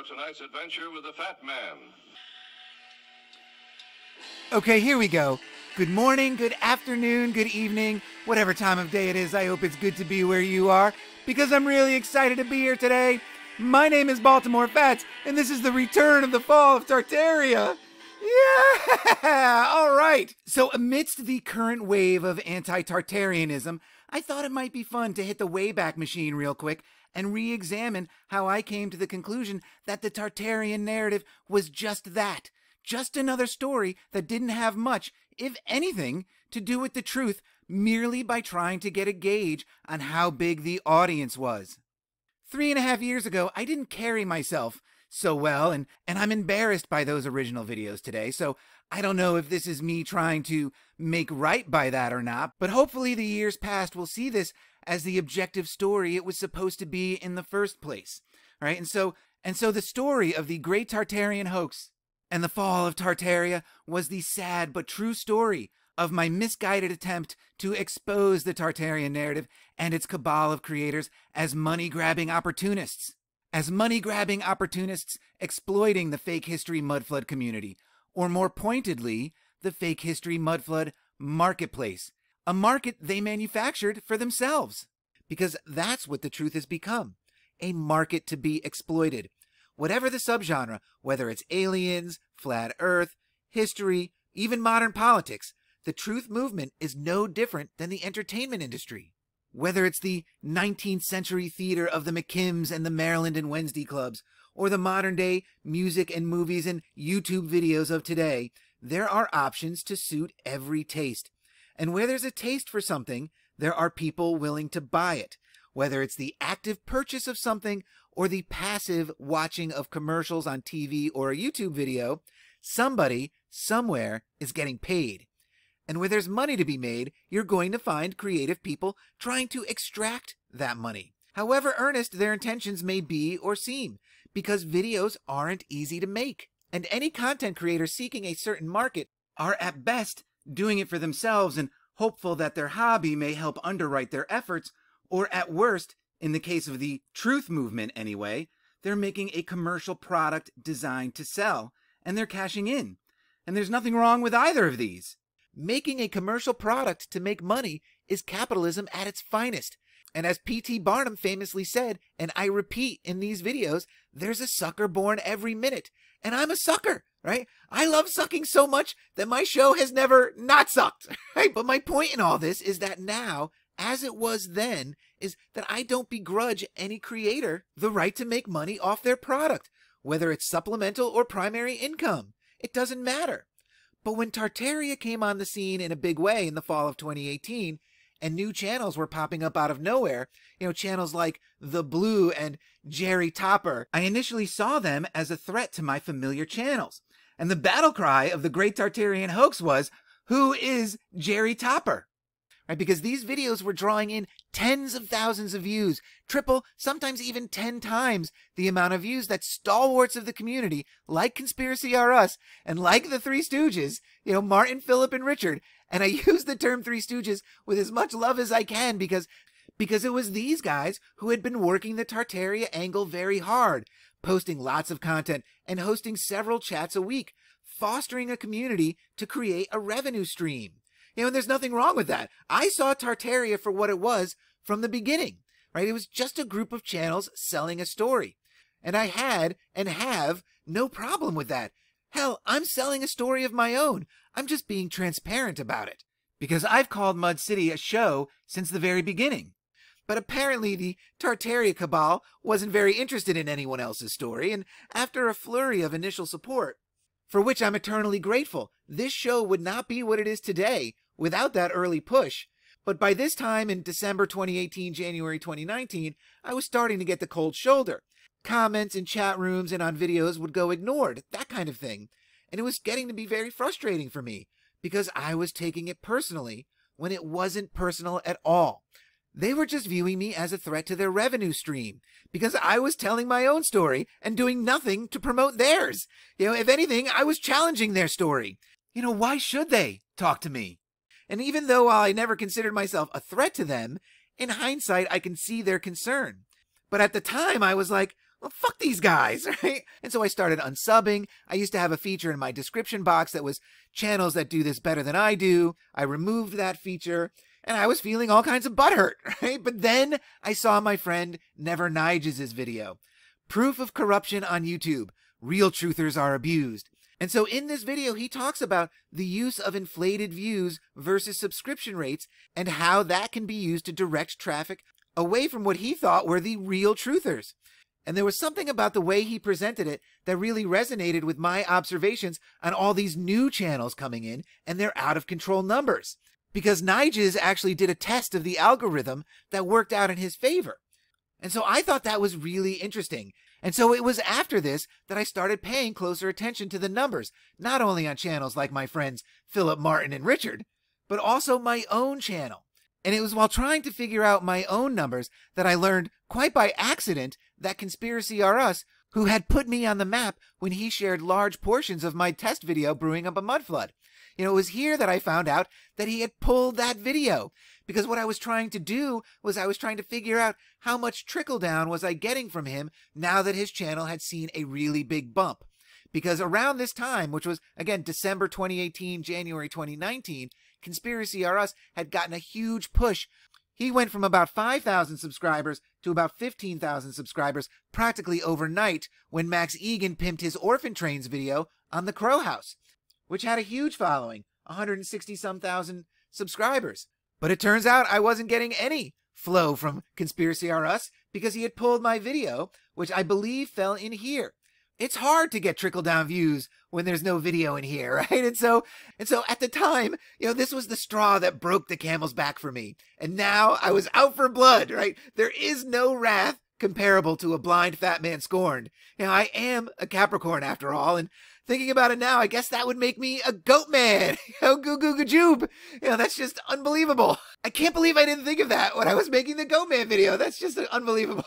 tonight's adventure with the Fat Man. Okay, here we go. Good morning, good afternoon, good evening, whatever time of day it is. I hope it's good to be where you are, because I'm really excited to be here today. My name is Baltimore Fats, and this is the return of the fall of Tartaria. Yeah! All right. So amidst the current wave of anti-Tartarianism, I thought it might be fun to hit the Wayback Machine real quick and re-examine how I came to the conclusion that the Tartarian narrative was just that. Just another story that didn't have much, if anything, to do with the truth, merely by trying to get a gauge on how big the audience was. 3.5 years ago, I didn't carry myself so well, and I'm embarrassed by those original videos today, so I don't know if this is me trying to make right by that or not, but hopefully the years past will see this as the objective story it was supposed to be in the first place. Right? And so the story of the Great Tartarian Hoax and the fall of Tartaria was the sad but true story of my misguided attempt to expose the Tartarian narrative and its cabal of creators as money-grabbing opportunists. As money-grabbing opportunists exploiting the fake history mudflood community, or more pointedly, the fake history mudflood marketplace, a market they manufactured for themselves. Because that's what the truth has become, a market to be exploited. Whatever the subgenre, whether it's aliens, flat earth, history, even modern politics, the truth movement is no different than the entertainment industry. Whether it's the 19th century theater of the McKims and the Maryland and Wednesday clubs, or the modern day music and movies and YouTube videos of today, there are options to suit every taste. And where there's a taste for something, there are people willing to buy it. Whether it's the active purchase of something or the passive watching of commercials on TV or a YouTube video, somebody, somewhere, is getting paid. And where there's money to be made, you're going to find creative people trying to extract that money, however earnest their intentions may be or seem, because videos aren't easy to make. And any content creator seeking a certain market are at best doing it for themselves and hopeful that their hobby may help underwrite their efforts, or at worst, in the case of the truth movement anyway, they're making a commercial product designed to sell, and they're cashing in. And there's nothing wrong with either of these. Making a commercial product to make money is capitalism at its finest. And as P.T. Barnum famously said, and I repeat in these videos, there's a sucker born every minute. And I'm a sucker, right? I love sucking so much that my show has never not sucked, right? But my point in all this is that now, as it was then, is that I don't begrudge any creator the right to make money off their product, whether it's supplemental or primary income. It doesn't matter. But when Tartaria came on the scene in a big way in the fall of 2018, and new channels were popping up out of nowhere, channels like The Blue and Jerry Topper, I initially saw them as a threat to my familiar channels. And the battle cry of the Great Tartarian Hoax was, who is Jerry Topper? Right? Because these videos were drawing in tens of thousands of views, triple, sometimes even 10 times the amount of views that stalwarts of the community, like Conspiracy R Us, and like the Three Stooges, Martin, Philip, and Richard. And I use the term Three Stooges with as much love as I can because it was these guys who had been working the Tartaria angle very hard, posting lots of content and hosting several chats a week, fostering a community to create a revenue stream. And there's nothing wrong with that. I saw Tartaria for what it was from the beginning, right? It was just a group of channels selling a story. And I had and have no problem with that. Hell, I'm selling a story of my own. I'm just being transparent about it. Because I've called Mud City a show since the very beginning. But apparently the Tartaria cabal wasn't very interested in anyone else's story, and after a flurry of initial support, for which I'm eternally grateful, this show would not be what it is today without that early push. But by this time in December 2018, January 2019, I was starting to get the cold shoulder. Comments in chat rooms and on videos would go ignored, that kind of thing. And it was getting to be very frustrating for me, because I was taking it personally when it wasn't personal at all. They were just viewing me as a threat to their revenue stream, because I was telling my own story and doing nothing to promote theirs. If anything, I was challenging their story. Why should they talk to me? And even though I never considered myself a threat to them, in hindsight I can see their concern. But at the time I was like, well, fuck these guys, right? And so I started unsubbing. I used to have a feature in my description box that was channels that do this better than I do. I removed that feature, and I was feeling all kinds of butthurt, right? But then I saw my friend Never Niges' video, Proof of Corruption on YouTube. Real truthers are abused. And so in this video, he talks about the use of inflated views versus subscription rates and how that can be used to direct traffic away from what he thought were the real truthers. And there was something about the way he presented it that really resonated with my observations on all these new channels coming in and their out of control numbers. Because Niges actually did a test of the algorithm that worked out in his favor. And so I thought that was really interesting. And so it was after this that I started paying closer attention to the numbers, not only on channels like my friends Philip, Martin, and Richard, but also my own channel. And it was while trying to figure out my own numbers that I learned, quite by accident, that Conspiracy R Us, who had put me on the map when he shared large portions of my test video brewing up a mud flood. It was here that I found out that he had pulled that video. Because what I was trying to do was I was trying to figure out how much trickle down was I getting from him now that his channel had seen a really big bump. Because around this time, which was, again, December 2018, January 2019, Conspiracy R Us had gotten a huge push. He went from about 5,000 subscribers to about 15,000 subscribers practically overnight when Max Egan pimped his Orphan Trains video on the Crow House, which had a huge following, 160-some thousand subscribers. But it turns out I wasn't getting any flow from Conspiracy R Us because he had pulled my video, which I believe fell in here. It's hard to get trickle-down views when there's no video in here, right? And so at the time, this was the straw that broke the camel's back for me. And now I was out for blood, right? There is no wrath comparable to a blind fat man scorned. I am a Capricorn after all, and thinking about it now, I guess that would make me a goat man. Goo goo goo joob. That's just unbelievable. I can't believe I didn't think of that when I was making the goat man video. That's just unbelievable.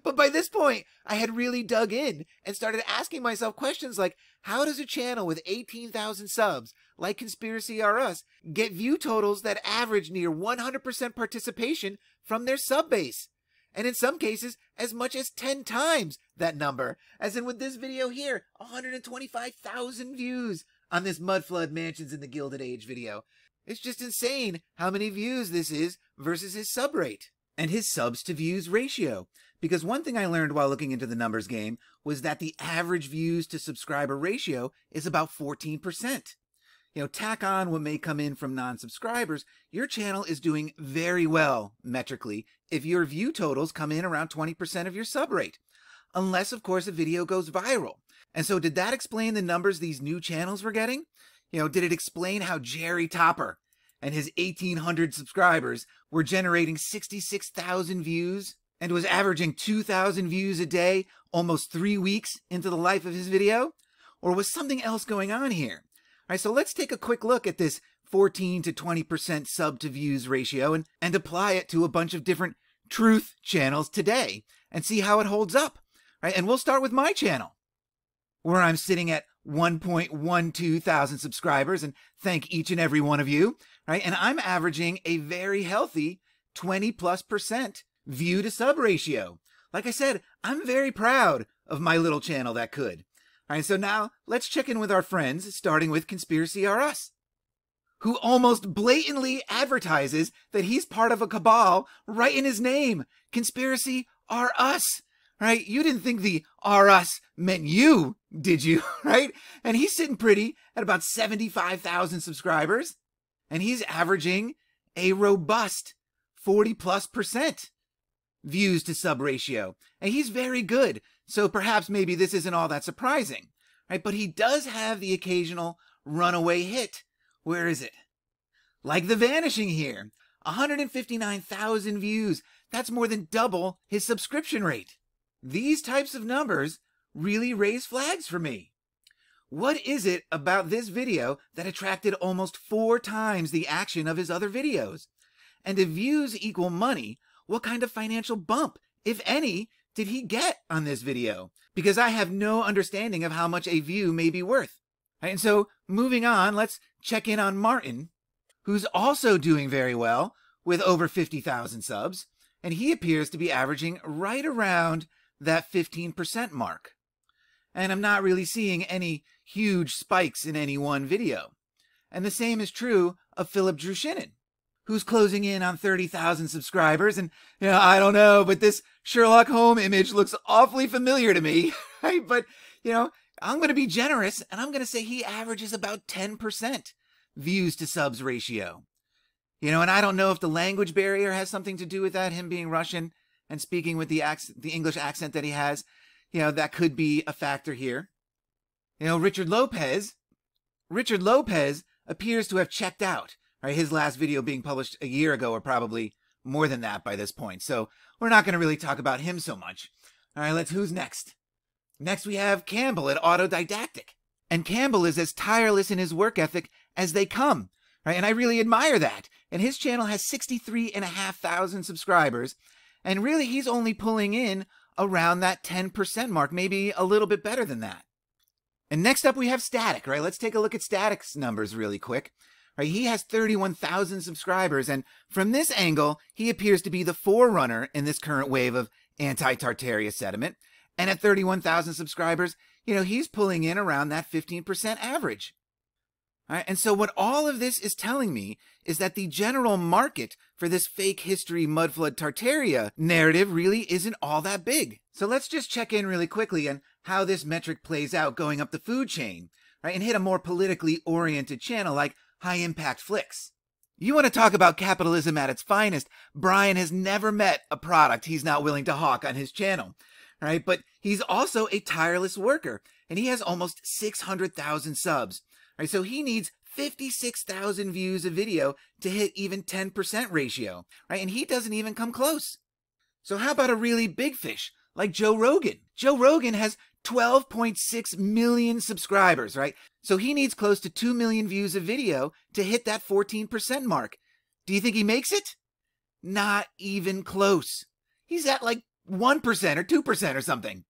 But by this point, I had really dug in and started asking myself questions like, how does a channel with 18,000 subs, like Conspiracy R Us, get view totals that average near 100% participation from their sub base? And in some cases, as much as 10 times that number, as in with this video here, 125,000 views on this Mudflood Mansions in the Gilded Age video. It's just insane how many views this is versus his sub rate and his subs to views ratio. Because one thing I learned while looking into the numbers game was that the average views to subscriber ratio is about 14%. Tack on what may come in from non-subscribers, your channel is doing very well metrically if your view totals come in around 20% of your sub rate. Unless, of course, a video goes viral. And so did that explain the numbers these new channels were getting? Did it explain how Jerry Topper and his 1,800 subscribers were generating 66,000 views and was averaging 2,000 views a day almost 3 weeks into the life of his video? Or was something else going on here? All right, so let's take a quick look at this 14 to 20% sub to views ratio and apply it to a bunch of different truth channels today and see how it holds up. Right? And we'll start with my channel, where I'm sitting at 1.12 thousand subscribers, and thank each and every one of you. Right? And I'm averaging a very healthy 20+% view to sub ratio. Like I said, I'm very proud of my little channel that could. All right, so now let's check in with our friends, starting with Conspiracy R Us, who almost blatantly advertises that he's part of a cabal right in his name, Conspiracy R Us. Right? You didn't think the R Us meant you, did you? Right? And he's sitting pretty at about 75,000 subscribers, and he's averaging a robust 40+% views to sub ratio. And he's very good. So perhaps maybe this isn't all that surprising, right? But he does have the occasional runaway hit. Where is it? Like The Vanishing here, 159,000 views. That's more than double his subscription rate. These types of numbers really raise flags for me. What is it about this video that attracted almost 4 times the action of his other videos? And if views equal money, what kind of financial bump, if any, did he get on this video? Because I have no understanding of how much a view may be worth. And so, moving on, let's check in on Martin, who's also doing very well with over 50,000 subs, and he appears to be averaging right around that 15% mark. And I'm not really seeing any huge spikes in any one video. And the same is true of Philip Drushinin, who's closing in on 30,000 subscribers. And, I don't know, but this Sherlock Holmes image looks awfully familiar to me, right? But, I'm going to be generous, and I'm going to say he averages about 10% views to subs ratio. And I don't know if the language barrier has something to do with that, him being Russian and speaking with the English accent that he has. That could be a factor here. Richard Lopez appears to have checked out, right? His last video being published a year ago, or probably more than that by this point. So we're not going to really talk about him so much. All right, who's next? Next we have Campbell at Autodidactic. And Campbell is as tireless in his work ethic as they come, right? And I really admire that. And his channel has 63,500 subscribers. And really, he's only pulling in around that 10% mark, maybe a little bit better than that. And next up we have Static, right? Let's take a look at Static's numbers really quick. Right, he has 31,000 subscribers, and from this angle, he appears to be the forerunner in this current wave of anti-Tartaria sentiment. And at 31,000 subscribers, he's pulling in around that 15% average. All right, and so what all of this is telling me is that the general market for this fake history Mudflood Tartaria narrative really isn't all that big. So let's just check in really quickly on how this metric plays out going up the food chain, right, and hit a more politically oriented channel like High Impact Flicks. You want to talk about capitalism at its finest? Brian has never met a product he's not willing to hawk on his channel, right? But he's also a tireless worker, and he has almost 600,000 subs, right? So he needs 56,000 views a video to hit even 10% ratio, right? And he doesn't even come close. So how about a really big fish like Joe Rogan? Joe Rogan has 12.6 million subscribers, right? So he needs close to 2 million views a video to hit that 14% mark. Do you think he makes it? Not even close. He's at like 1% or 2% or something.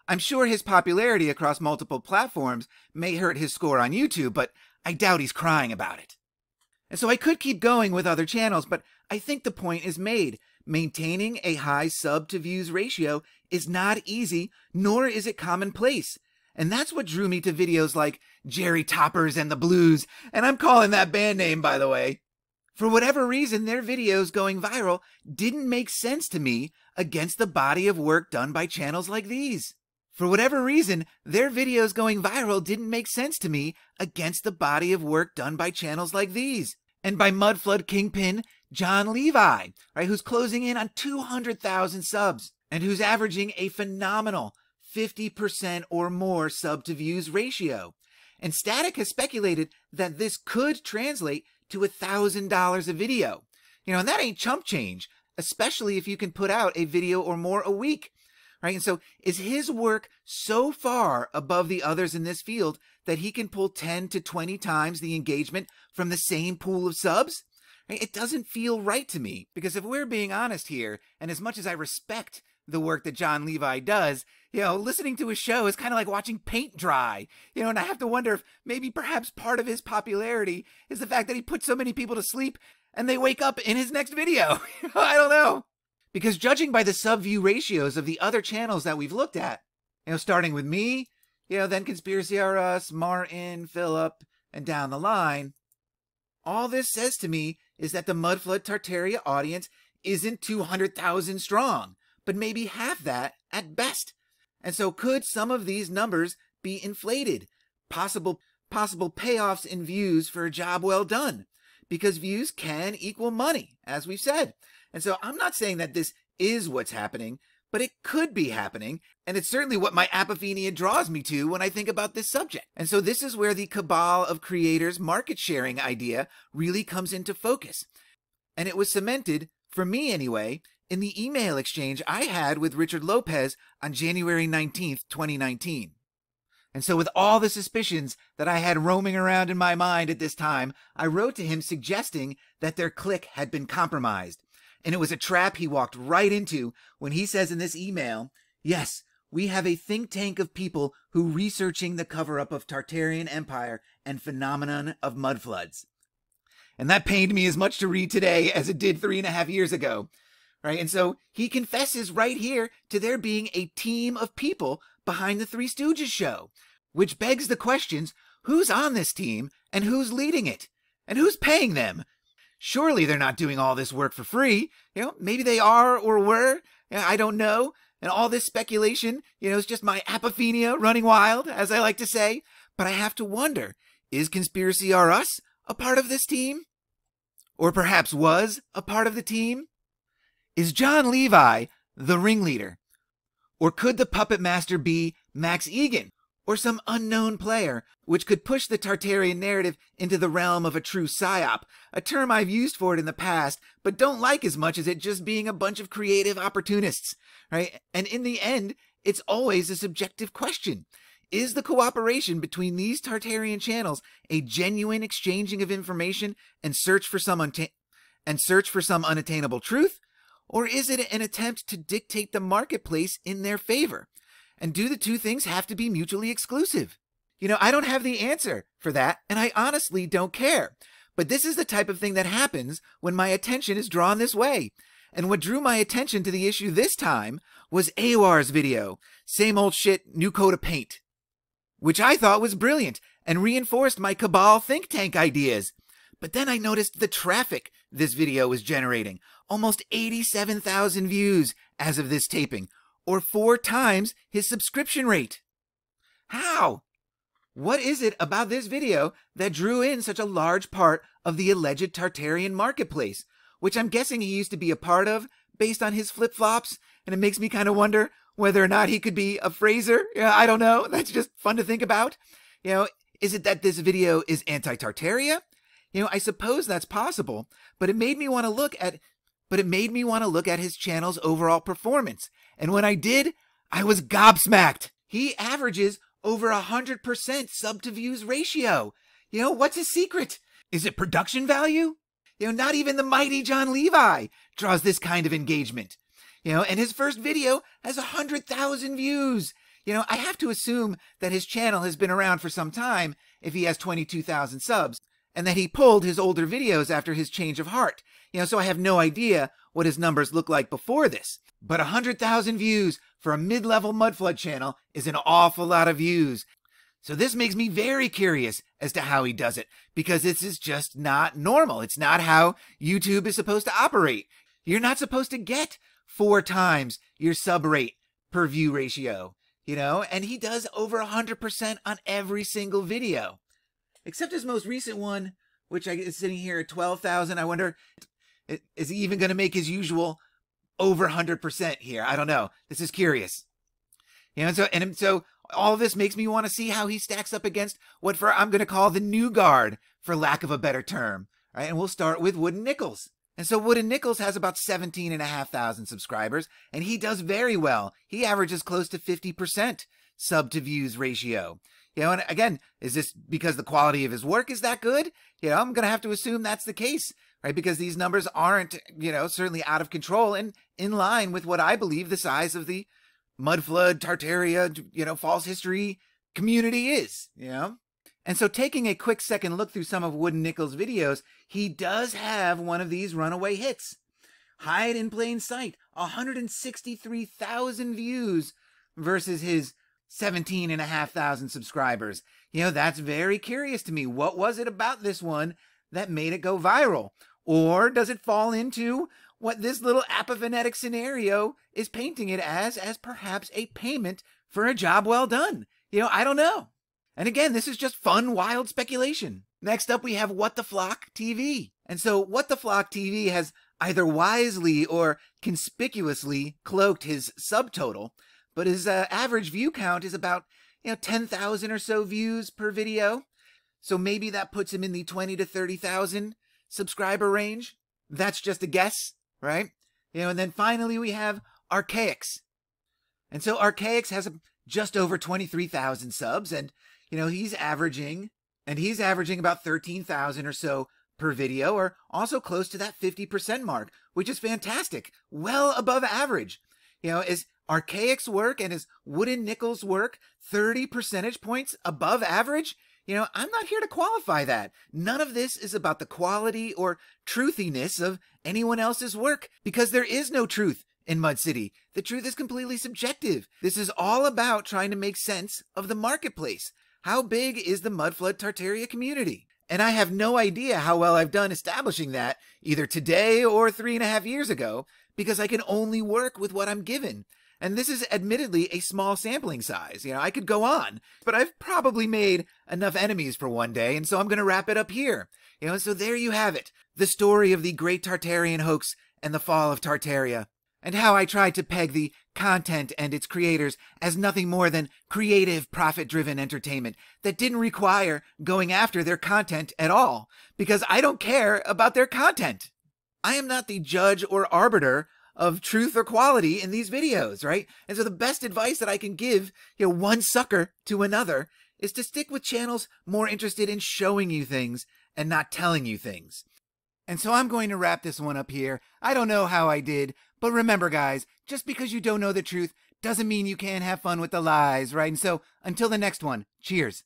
I'm sure his popularity across multiple platforms may hurt his score on YouTube, but I doubt he's crying about it. And so I could keep going with other channels, but I think the point is made. Maintaining a high sub to views ratio is not easy, nor is it commonplace. And that's what drew me to videos like Jerry Toppers and the Blues, and I'm calling that band name, by the way. For whatever reason, their videos going viral didn't make sense to me against the body of work done by channels like these. For whatever reason, their videos going viral didn't make sense to me against the body of work done by channels like these. And by Mudflood Kingpin John Levi, right, who's closing in on 200,000 subs and who's averaging a phenomenal 50% or more sub to views ratio. And Static has speculated that this could translate to $1,000 a video. And that ain't chump change, especially if you can put out a video or more a week. Right? And so is his work so far above the others in this field that he can pull 10 to 20 times the engagement from the same pool of subs? It doesn't feel right to me, because if we're being honest here, and as much as I respect the work that John Levi does, listening to his show is kind of like watching paint dry, and I have to wonder if maybe perhaps part of his popularity is the fact that he puts so many people to sleep and they wake up in his next video. I don't know. Because judging by the sub-view ratios of the other channels that we've looked at, starting with me, then Conspiracy R Us, Martin, Philip, and down the line, all this says to me is that the Mudflood Tartaria audience isn't 200,000 strong, but maybe half that at best. And so could some of these numbers be inflated? Possible payoffs in views for a job well done, because views can equal money, as we've said. And so I'm not saying that this is what's happening, but it could be happening, and it's certainly what my apophenia draws me to when I think about this subject. And so this is where the cabal of creators market sharing idea really comes into focus. And it was cemented, for me anyway, in the email exchange I had with Richard Lopez on January 19th, 2019. And so with all the suspicions that I had roaming around in my mind at this time, I wrote to him suggesting that their clique had been compromised. And it was a trap he walked right into when he says in this email, "Yes, we have a think tank of people who researching the cover-up of Tartarian Empire and phenomenon of mudfloods." And that pained me as much to read today as it did 3.5 years ago. right? And so he confesses right here to there being a team of people behind the Three Stooges show, which begs the questions, who's on this team and who's leading it? And who's paying them? Surely they're not doing all this work for free. Maybe they are or were. I don't know. And all this speculation, is just my apophenia running wild, as I like to say. But I have to wonder, is Conspiracy R Us a part of this team? Or perhaps was a part of the team? Is John Levi the ringleader? Or could the puppet master be Max Egan, or some unknown player, which could push the Tartarian narrative into the realm of a true psyop, a term I've used for it in the past, but don't like as much as it just being a bunch of creative opportunists, right? And in the end, it's always a subjective question. Is the cooperation between these Tartarian channels a genuine exchanging of information and search for some unattainable truth? Or is it an attempt to dictate the marketplace in their favor? And do the two things have to be mutually exclusive? I don't have the answer for that, and I honestly don't care. But this is the type of thing that happens when my attention is drawn this way. And what drew my attention to the issue this time was AOR's video, Same Old Shit, New Coat of Paint, which I thought was brilliant and reinforced my Cabal think tank ideas. But then I noticed the traffic this video was generating. Almost 87,000 views as of this taping, or 4 times his subscription rate. How? What is it about this video that drew in such a large part of the alleged Tartarian marketplace, which I'm guessing he used to be a part of based on his flip-flops? And it makes me kind of wonder whether or not he could be a Fraser. I don't know. That's just fun to think about. Is it that this video is anti-Tartaria? I suppose that's possible, but it made me want to look at his channel's overall performance. And when I did, I was gobsmacked. He averages over 100% sub to views ratio. What's his secret? Is it production value? Not even the mighty John Levi draws this kind of engagement. And his first video has 100,000 views. I have to assume that his channel has been around for some time if he has 22,000 subs, and that he pulled his older videos after his change of heart. So I have no idea what his numbers look like before this. But 100,000 views for a mid-level Mudflood channel is an awful lot of views. So this makes me very curious as to how he does it, because this is just not normal. It's not how YouTube is supposed to operate. You're not supposed to get 4 times your sub rate per view ratio, and he does over 100% on every single video. Except his most recent one, which is sitting here at 12,000. I wonder, is he even going to make his usual over 100% here? I don't know. This is curious. So all of this makes me want to see how he stacks up against what I'm going to call the new guard, for lack of a better term. Right? And we'll start with Wooden Nickels. And so Wooden Nickels has about 17,500 subscribers, and he does very well. He averages close to 50% sub to views ratio. And again, is this because the quality of his work is that good? I'm going to have to assume that's the case, right? Because these numbers aren't, certainly out of control and in line with what I believe the size of the Mudflood, Tartaria, false history community is, And so taking a quick second look through some of Wooden Nickels' videos, he does have one of these runaway hits. Hide in Plain Sight, 163,000 views versus his 17,500 subscribers. That's very curious to me. What was it about this one that made it go viral? Or does it fall into what this little apophonetic scenario is painting it as perhaps a payment for a job well done? I don't know. And again, this is just fun, wild speculation. Next up, we have What the Flock TV. And so What the Flock TV has either wisely or conspicuously cloaked his subtotal, but his average view count is about 10,000 or so views per video. So maybe that puts him in the 20 to 30,000 subscriber range. That's just a guess, right? And then finally we have Archaics. And so Archaics has just over 23,000 subs, and he's averaging about 13,000 or so per video, or also close to that 50% mark, which is fantastic, well above average. Is Archaics' work and his Wooden Nickels' work 30 percentage points above average? I'm not here to qualify that. None of this is about the quality or truthiness of anyone else's work, because there is no truth in Mud City. The truth is completely subjective. This is all about trying to make sense of the marketplace. How big is the Mudflood Tartaria community? And I have no idea how well I've done establishing that, either today or 3.5 years ago, because I can only work with what I'm given. And this is admittedly a small sampling size. I could go on, but I've probably made enough enemies for one day, and so I'm going to wrap it up here. So there you have it. The story of the Great Tartarian Hoax and the fall of Tartaria, and how I tried to peg the content and its creators as nothing more than creative, profit-driven entertainment that didn't require going after their content at all, because I don't care about their content. I am not the judge or arbiter of truth or quality in these videos, right? And so the best advice that I can give, one sucker to another, is to stick with channels more interested in showing you things and not telling you things. And so I'm going to wrap this one up here. I don't know how I did, but remember, guys, just because you don't know the truth doesn't mean you can't have fun with the lies, right? And so until the next one, cheers.